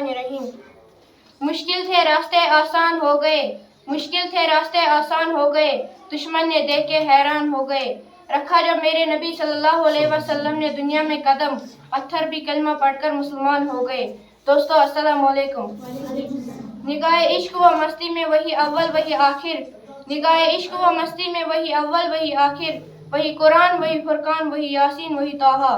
बिस्मिल्लाहिर्रहमानिर्रहीम। मुश्किल थे रास्ते आसान हो गए, मुश्किल थे रास्ते आसान हो गए, दुश्मन ने देख के हैरान हो गए। रखा जब मेरे नबी सल्लल्लाहु अलैहि वसल्लम ने दुनिया में कदम, पत्थर भी कलमा पढ़कर मुसलमान हो गए। दोस्तों अस्सलाम वालेकुम। निगाह इश्क व मस्ती में वही अव्वल वही आखिर, निगाह इश्क व मस्ती में वही अव्वल वही आखिर, वही कुरान वही फुरकान वही यासीन वही ताहा।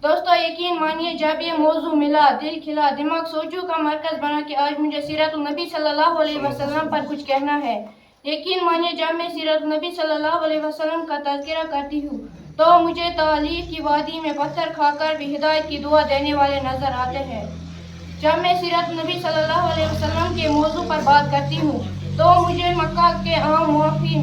दोस्तों यकीन मानिए जब ये मौजू मिला दिल खिला, दिमाग सोचू का मरकज बना कि आज मुझे सीरत नबी सल्लल्लाहु अलैहि वसल्लम पर कुछ कहना है। यकीन मानिए जब मैं सीरत नबी सल्लल्लाहु अलैहि वसल्लम का तज़किरा करती हूँ तो मुझे तालीफ की वादी में पत्थर खाकर भी हिदायत की दुआ देने वाले नजर आते हैं। जब मैं सीरत नबी सल्लल्लाहु अलैहि वसल्लम के मौजू पर बात करती हूँ तो मुझे मक्का के आम मुआफ़ी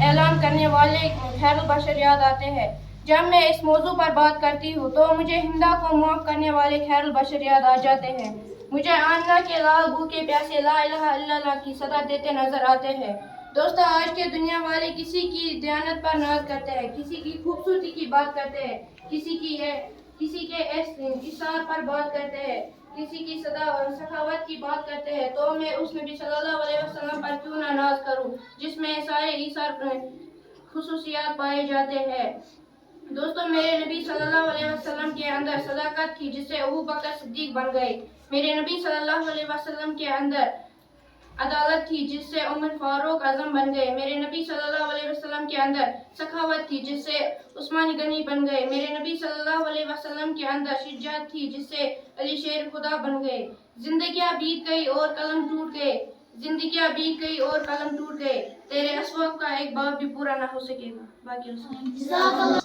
ऐलान करने वाले खैरुल बशर याद आते हैं। जब मैं इस मौजू पर बात करती हूँ तो मुझे हिंदा को मुआफ़ करने वाले खैरुल बशर याद आ जाते हैं। मुझे आमना के लाल भूखे प्यासे ला इलाहा इल्लल्लाह की सदा देते नजर आते हैं। दोस्तों आज के दुनिया वाले किसी की दयानत पर नाज करते हैं, किसी की खूबसूरती की बात करते हैं, किसी के इसार पर बात करते हैं, किसी की सखावत की बात करते हैं, तो मैं उस नबी सल्लल्लाहु अलैहि वसल्लम पर क्यों ना नाज करूं जिसमें सारे इसार खुसूसियात पाए जाते हैं। दोस्तों मेरे नबी सल्लल्लाहु अलैहि वसल्लम के अंदर सदाकत थी जिससे अबू बकर सिद्दीक बन गए। मेरे नबी सल्लल्लाहु अलैहि वसल्लम के अंदर अदालत थी जिससे उमर फारूक आजम बन गए। मेरे नबी सल्लल्लाहु अलैहि वसल्लम के अंदर सखावत थी जिससे उस्मान गनी बन गए। मेरे नबी सल्लल्लाहु अलैहि वसल्लम के अंदर शिज्जात थी जिससे अली शेर खुदा बन गए। जिंदगियां बीत गई और कलम टूट गए, जिंदगियां बीत गई और कलम टूट गए, तेरे असवाब का एक बाब भी पूरा ना हो सकेगा। बाकी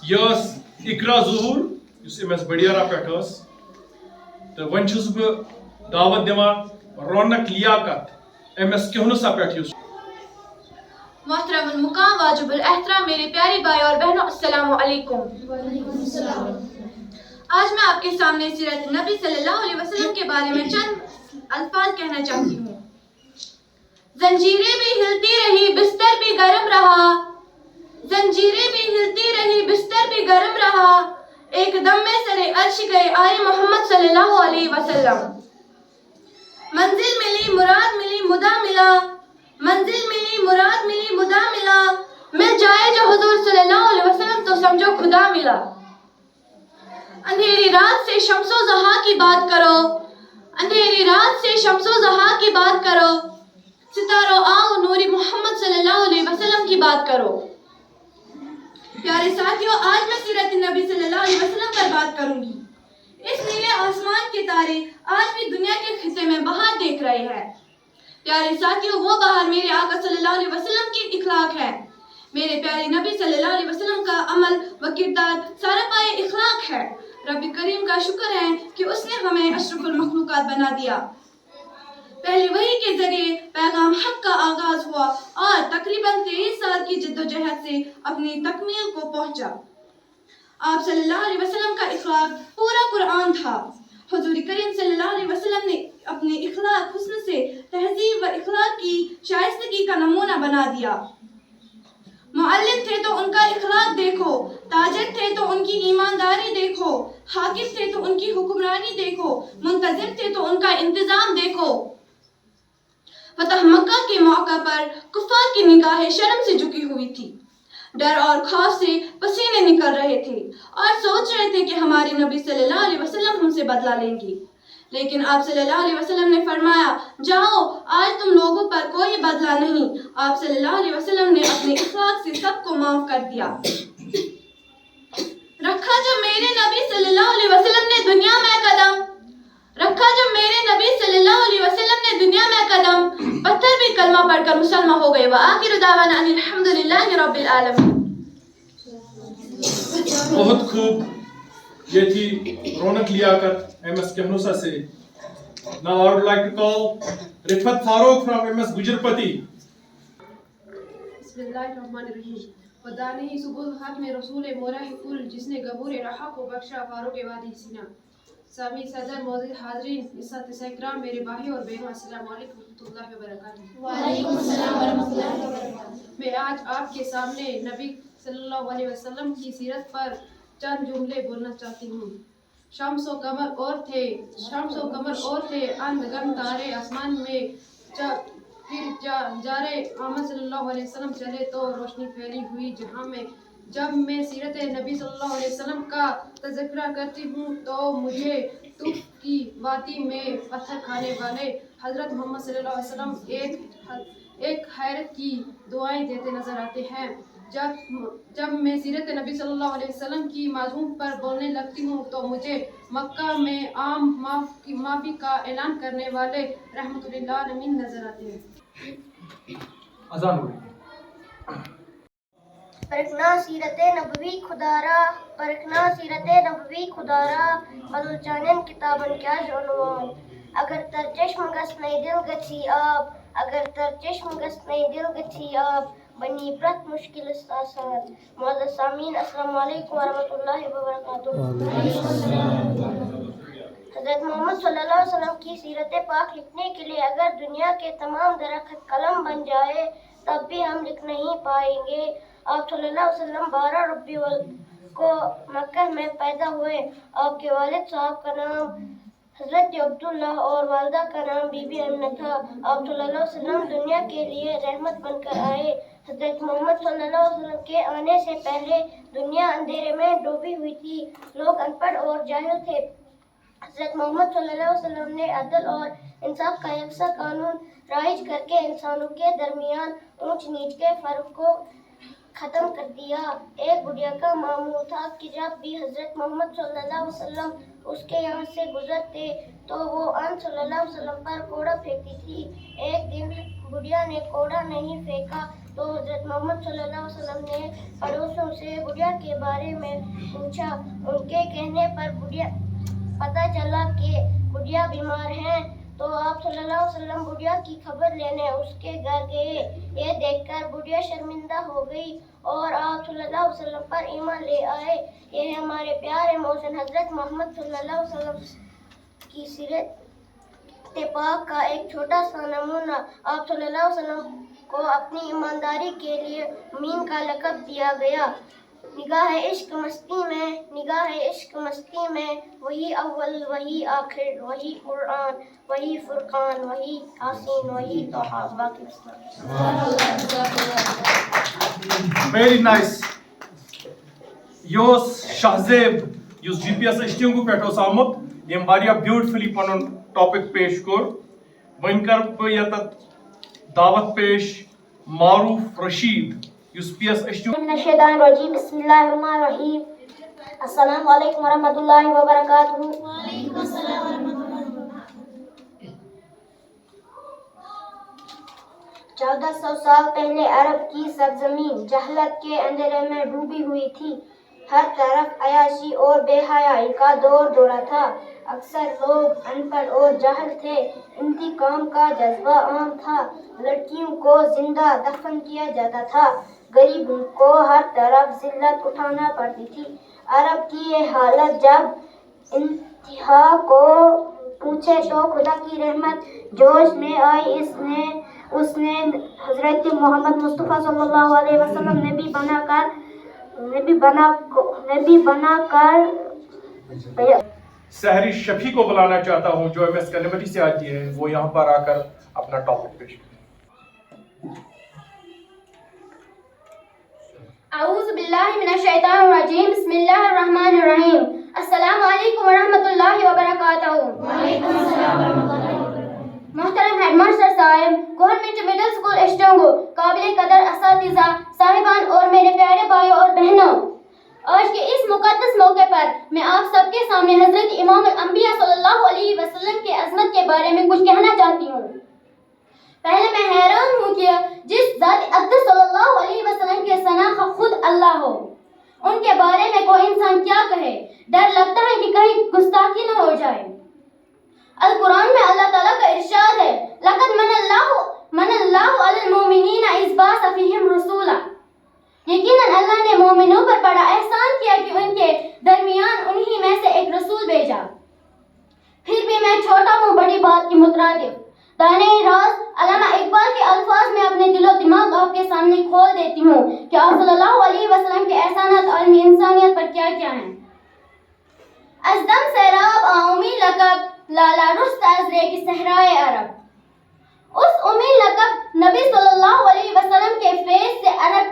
यस इकरा ज़ुहूर युस एमएस बड़ियारा पेट तो वन छुस बह दावत दिवान रौनक लियाकत एमएस केहनुसा पेट युस मोहतरमुल मुकाम वाजिबुल एहतराम मेरे प्यारे भाई और बहनों अस्सलामु अलैकुम। आज मैं आपके सामने सीरत नबी सल्लल्लाहु अलैहि वसल्लम के बारे में चंद अल्फाज कहना चाहती हूँ। जंजीरें भी हिलती रही बिस्तर भी गर्म रहा, जंजीरें भी हिलती रही बिस्तर भी गर्म रहा, एक दम में सरे अर्श गए आए मोहम्मद सल्लल्लाहु अलैहि वसल्लम। मंजिल मिली मुराद मिली मुदा मिला, मंजिल मिली मुराद मिली मुदा मिला, मिल जाए जो हुजूर सल्लल्लाहु अलैहि वसल्लम तो समझो खुदा मिला। अंधेरी रात से शम्सो ज़हा की बात करो, अंधेरी रात से शम्सो ज़हा की बात करो, सितारों आओ नूरी मोहम्मद सल्लल्लाहु अलैहि वसल्लम की बात करो। प्यारे साथियों आज मैं सीरत नबी सल्लल्लाहु अलैहि वसल्लम पर बात करूंगी। इस नीले आसमान के तारे आज भी दुनिया के खिते में बाहर देख रहे हैं। प्यारे साथियों वो बाहर मेरे आका सल्लल्लाहु अलैहि वसल्लम की इखलाक है। मेरे प्यारे नबी सल्लल्लाहु अलैहि वसल्लम का अमल व किरदार सारा पाए इखलाक है। रब्बी करीम का शुक्र है कि उसने हमें अशरफुल मखलूकात बना दिया। पहले वही के जरिए पैगाम हक का आगाज हुआ और तकरीबन 23 साल की जद्दोजहद से अपनी तकमील को पहुंचा। आप सल्लल्लाहु अलैहि वसल्लम का इखलाक पूरा कुरान था। हुजूर करीम सल्लल्लाहु अलैहि वसल्लम ने अपने इखलाक हुस्न से तहजीब व इखलाक की शाइस्तगी का नमूना बना दिया। मुअल्लिम थे तो उनका इखलाक देखो, ताजिर थे तो उनकी ईमानदारी देखो, हाकिम थे तो उनकी हुक्मरानी देखो, मुंतजिर थे तो उनका इंतजाम देखो। फतह मक्का के मौका पर कुफार की निगाहें शर्म से झुकी हुई थी, डर और खौफ से पसीने निकल रहे थे और सोच रहे थे कि हमारे नबी सल्लल्लाहु अलैहि वसल्लम हमसे बदला लेंगे। लेकिन आप सल्लल्लाहु अलैहि वसल्लम ने फरमाया जाओ आज तुम लोगों पर कोई बदला नहीं। आप सल्लल्लाहु अलैहि वसल्लम ने अपने इखलाक से सबको माफ कर दिया। रखा जब मेरे नबी सल्लल्लाहु अलैहि वसल्लम ने दुनिया में कदम, रखा जब मेरे नबी सल्लल्लाहु अलैहि वसल्लम ने दुनिया में कदम, पत्थर भी कलमा पढ़कर मुसलमान हो गए। व आखिर दावाना अनिल हम्दुलिल्लाहि रब्बिल आलमीन। बहुत खूब ये थी रौनक लियाकत एमएस केहनुसा से। Now I would like to call Rifat Farooq from MS Gujarpati. बिस्मिल्लाहिर्रहमानिर्रहीम। खुदा ने ही सुबुह हक में रसूल मोरा कुल जिसने गबूर रहा को बख्शा फारूक वादी सीना। सामी सदर मौजूद हाज़रीन इस्सात इकराम मेरे भाई और बहनों अस्सलाम वालेकुम रहमतुल्लाहि व बरकातहू। वालेकुम अस्सलाम व रहमतुल्लाहि व बरकातहू। मैं आज आपके सामने नबी सल्लल्लाहु अलैहि वसल्लम की सीरत पर चंद जुमले बोलना चाहती हूँ। शम्स व कमर और थे अंधगम तारे आसमान में। फिर जारे मोहम्मद सल्लल्लाहु अलैहि वसल्लम चले तो रोशनी फैली हुई जहां में। जब मैं सीरत नबी सल्लल्लाहु अलैहि वसल्लम का तज़किरा करती हूँ तो मुझे तूफ की वादी में पत्थर खाने वाले हज़रत मोहम्मद सल्लल्लाहु अलैहि वसल्लम एक हैरत की दुआएं देते नजर आते हैं। जब मैं सीरत नबी सल्लल्लाहु अलैहि वसल्लम की मज़मून पर बोलने लगती हूँ तो मुझे मक्का में आम माफ़ी का ऐलान करने वाले रहमतुल लिल आलमीन नजर आते हैं। अजान हो रही है। परखना सीरत नबवी खुदारा बदल जानन किताबन क्या जोनवान। अगर तर चश्म गस नहीं दिल गछी आप बनी प्रत मुश्किल आसान। मौला सामीन अस्सलाम वालेकुम व रहमतुल्लाहि व बरकातुहू। हज़रत मोहम्मद सल्लल्लाहु अलैहि वसल्लम की सीरत पाक लिखने के लिए अगर दुनिया के तमाम दरख्त कलम बन जाए तब भी हम लिख नहीं पाएंगे। आप सल्लल्लाहु अलैहि वसल्लम 12 रबीउल को मक्का में पैदा हुए। आपके वालिद साहब का नाम हज़रत अब्दुल्ला और वालिदा का नाम बीबी अम्ना था। आप सल्लल्लाहु अलैहि वसल्लम दुनिया के लिए रहमत बनकर आए। हज़रत मोहम्मद सल्लल्लाहु अलैहि वसल्लम के आने से पहले दुनिया अंधेरे में डूबी हुई थी। लोग अनपढ़ और जाहिल थे। हज़रत मोहम्मद सल्लल्लाहु अलैहि वसल्लम ने अदल और इंसाफ का यकसा कानून राइज करके इंसानों के दरमियान ऊंच नीच के फ़र्क को ख़त्म कर दिया। एक बुढ़िया का मामूल था कि जब भी हज़रत मोहम्मद सल्लल्लाहु अलैहि वसल्लम उसके यहाँ से गुजरते तो वो अन सल्लल्लाहु अलैहि वसल्लम पर कोड़ा फेंकती थी। एक दिन बुढ़िया ने कोड़ा नहीं फेंका तो हज़रत मोहम्मद सल्लल्लाहु अलैहि वसल्लम ने पड़ोसियों से बुढ़िया के बारे में पूछा। उनके कहने पर पता चला कि बुढ़िया बीमार हैं तो आप सल्लल्लाहु अलैहि वसल्लम बुढ़िया की खबर लेने उसके घर गए। ये देखकर बुढ़िया शर्मिंदा हो गई और आप सल्लल्लाहु अलैहि वसल्लम पर ईमान ले आए। ये है हमारे प्यारे मोहसिन हज़रत मोहम्मद सल्लल्लाहु अलैहि वसल्लम की सीरत पाक का एक छोटा सा नमूना। आप सल्लल्लाहु अलैहि वसल्लम को अपनी ईमानदारी के लिए अमीन का लक़ब दिया गया। निगाह इश्क मस्ती में वही अव्वल वही आखिर वही कुरान वही फुरकान वही यासीन वही तोहा। बाकी Very nice. Yos Shahzeb yus GPS istingu peto samut yem varia beautifully panun topic pesh kor wan kar bh yatat davat pesh Maruf Rashid yus PS istingu नशेदान रजीम बिस्मिल्लाहिर्रहमानिर्रहीम। अस्सलामु अलैकुम वरहमतुल्लाहि वबरकातुहू। 1400 साल पहले अरब की सरजमीन जहलत के अंधेरे में डूबी हुई थी। हर तरफ अयाशी और बेहयाई का दौर दौरा था। अक्सर लोग अनपढ़ और जाहिल थे। इंतकाम का जज्बा आम था। लड़कियों को जिंदा दफन किया जाता था। गरीबों को हर तरफ जिल्लत उठाना पड़ती थी। अरब की ये हालत जब इंतहा को पूछे तो खुदा की रहमत जोश में आई। उसने हजरत मोहम्मद मुस्तफ़ा सल्लल्लाहु अलैहि वसल्लम नबी बनाकर सहरी शफी को बुलाना चाहता हूँ जो MS कन्नमती से आती है। वो यहाँ पर आकर अपना टॉपिक पेश करें। अऊज़ु बिल्लाहि मिनश शैतानिर रजीम बिस्मिल्लाहिर रहमानिर रहीम। अस्सलामु अलैकुम व रहमतुल्लाहि व बरकातहू। वालेकुम अस्सलाम व रहमतुल्लाहि। मोहतरम हेडमास्टर साहब, गवर्नमेंट मिडिल स्कूल इस्टोंगो, काबिल कदर असातिज़ा साहिबान और मेरे प्यारे भाइयों और बहनों, आज के इस मुकद्दस मौके पर मैं आप सबके सामने हजरत इमाम अल-अंबिया सल्लल्लाहु अलैहि वसल्लम के अज़मत के बारे में कुछ कहना चाहती हूँ। पहले मैं हैरान हूँ कि जिस ज़ात अक़दस सल्लल्लाहु अलैहि वसल्लम के सना खुद अल्लाह हो, उनके बारे में कोई इंसान क्या कहे। डर लगता है कि कहीं गुस्ताखी न हो जाए। अल कुरान में अल्लाह ताला का इरशाद है, लक़द मनल्लाहु अलल मुमिनीना इज़ बअस फ़ीहिम रसूला। यकीनन अल्लाह ने मोमिनों पर बड़ा एहसान किया कि उनके दरमियान उन्हीं में से एक रसूल भेजा। फिर भी मैं छोटा हूँ बड़ी बात की मुतरादिफ। दाने राज अल्लामा इकबाल के अल्फाज में अपने दिलो दिमाग आपके सामने खोल देती हूँ कि आप सल्लल्लाहु अलैहि वसल्लम के एहसानात आलमी इंसानियत पर क्या क्या हैं। از دم سیراب آمی لقب لالا رست از ریگ صحرائے عرب۔ اس امی لقب نبی صلی اللہ علیہ وسلم کے فیض سے عرب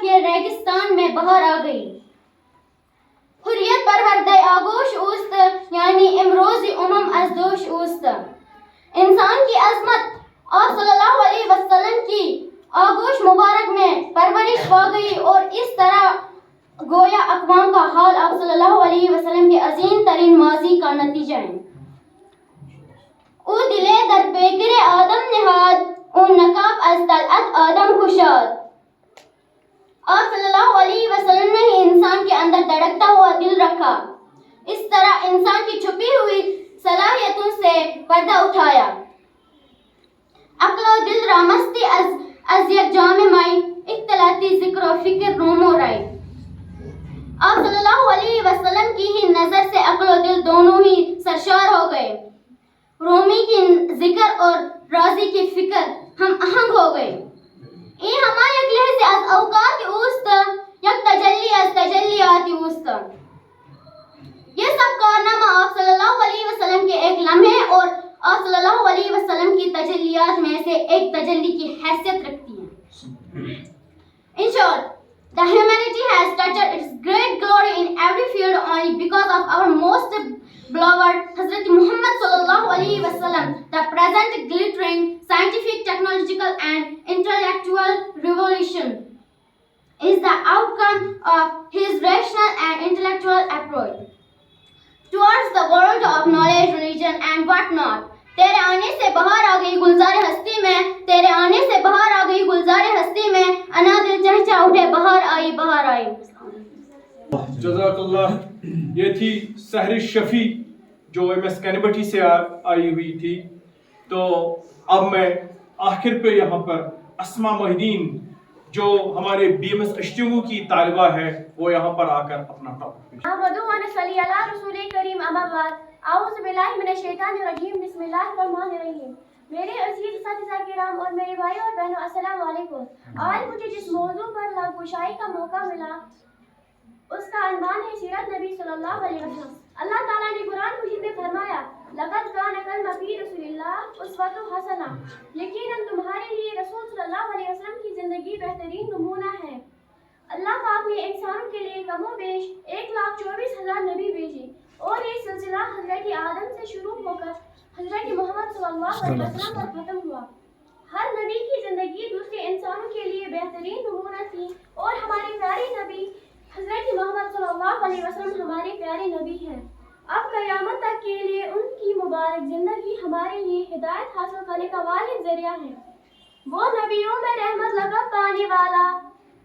کے ریگستان میں باہر آ گئی۔ حریت پروردہ آگوش اوست یعنی امروزی از دوش اوست۔ انسان کی عظمت آپ صلی اللہ علیہ وسلم کی آگوش مبارک میں پرورش پا گئی اور اس طرح گویا اقوام کا حال آپ صلی اللہ علیہ وسلم کے عظیم ترین ماضی کا نتیجہ ہے۔ او دلے در پیکر آدم نہاد او نقاب از طلعت آدم کشاد۔ آپ صلی اللہ علیہ وسلم نے ہی انسان کے اندر دھڑکتا ہوا دل رکھا، اس طرح انسان کی چھپی ہوئی صلاحیتوں سے پردہ اٹھایا، عقل و دل رامستی از یک جام مائی اختلاطی ذکر و فکر روم و رائی۔ آپ صلی اللہ علیہ وسلم کی ہی نظر سے عقل و دل دونوں ہی سرشار ہو گئے، رومی کی ذکر اور راضی کی فکر ہم آہنگ ہو گئے۔ یہ ہمارے ایک لحظے از اوقات اوست یک تجلی از تجلیات اوست۔ یہ سب کارنامہ آپ صلی اللہ علیہ وسلم کے ایک لمحے اور آپ صلی اللہ علیہ وسلم کی تجلیات میں سے ایک تجلی کی حیثیت رکھتی ہیں۔ In short, the humanity has touched its great glory in every field only because of our most beloved Hazrat Muhammad sallallahu alaihi wasallam. The present glittering scientific, technological and intellectual revolution is the outcome of his rational and intellectual approach towards the world of knowledge, religion and what not. تیرے آنے سے باہر آ گئی گلزار ہستی میں، تیرے آنے سے باہر آ گئی گلزار ہستی میں، انا دل چہچہ اٹھے بہار آئی بہار آئی۔ جزاک اللہ۔ یہ تھی سحر شفیع جو ایم ایس کینیبٹی سے آئی ہوئی تھی۔ تو اب میں آخر پہ یہاں پر اسما محی الدین جو ہمارے بی ایم ایس اشتیگو کی طالبہ ہے وہ یہاں پر آ کر اپنا ٹاپک پیش احمد و صلی علی رسول کریم اما بعد اعوذ باللہ من الشیطان الرجیم بسم اللہ الرحمن الرحیم۔ میرے عزیز اساتذہ کرام اور میرے بھائی اور بہنوں السلام علیکم۔ آج مجھے جس موضوع پر لغوشائی کا موقع ملا اس کا عنوان ہے سیرت نبی صلی اللہ علیہ وسلم۔ اللہ تعالیٰ نے قرآن مجید میں فرمایا لقد کان لکم فی رسول اللہ اسوۃ حسنہ، یقیناً تمہارے لیے رسول صلی اللہ علیہ وسلم کی زندگی بہترین نمونہ ہے۔ اللہ پاک نے انسانوں کے لیے کم و بیش 1,24,000 نبی بھیجے اور یہ سلسلہ حضرت آدم سے شروع ہو کر حضرت محمد صلی اللہ علیہ وسلم پر ختم ہوا۔ ہر نبی کی زندگی دوسرے انسانوں کے لیے بہترین نمونہ تھی اور ہمارے پیارے نبی حضرت محمد صلی اللہ علیہ وسلم ہمارے پیارے نبی ہیں۔ اب قیامت تک کے لیے ان کی مبارک زندگی ہمارے لیے ہدایت حاصل کرنے کا واحد ذریعہ ہے۔ وہ نبیوں میں رحمت لقب پانے والا،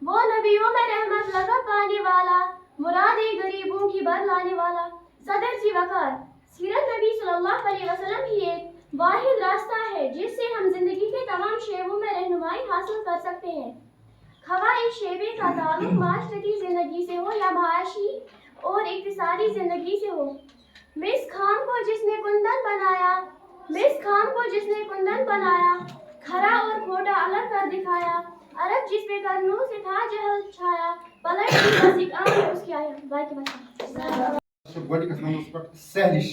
وہ نبیوں میں رحمت لقب پانے والا، مراد غریبوں کی بر لانے والا، صدر سی وقار۔ سیرت نبی صلی اللہ علیہ وسلم ہی ایک واحد راستہ ہے جس سے ہم زندگی کے تمام شعبوں میں رہنمائی حاصل کر سکتے ہیں، خواہ اس شعبے کا تعلق معاشرتی زندگی سے ہو یا معاشی اور اقتصادی زندگی سے ہو۔ مس خان کو جس نے کندن بنایا، مس خان کو جس نے کندن بنایا، کھرا اور کھوٹا الگ کر دکھایا، عرب جس پہ کرنوں سے تھا جہل چھایا، پلٹ کی بس ایک آن اس کی آیا۔ بائی کی بس گۄڈنِکِس نمبرَس پٮ۪ٹھ سہرِش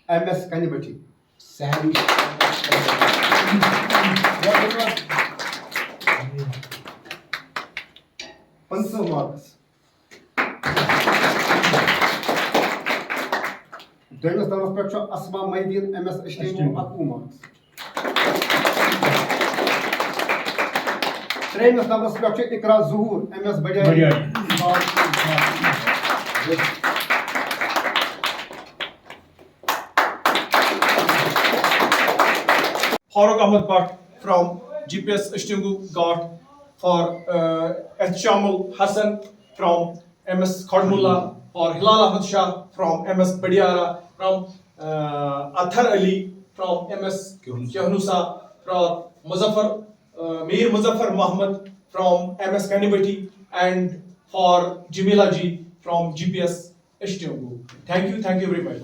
ایم ایس کنیبٹی سہرِش 50 مارکس۔ دوٚیمِس نمبرَس پٮ۪ٹھ چھُ اسما محی الدین ایم ایس اشتیگو 21 مارکس۔ ترٛیٚیمِس نمبرَس پٮ۪ٹھ چھُ اقرا ظہوٗر ایم ایس بڑیاری۔ Farooq Ahmed Bhatt from GPS Ishtingu got for Ehtishamul Hassan from MS Khadmulla, for Hilal Ahmed Shah from MS Badiara, from Athar Ali from MS Kehnusa, from Mir Muzaffar Muhammad from MS Kanibati, and for Jamila Ji from GPS Ishtingu. Thank you very much.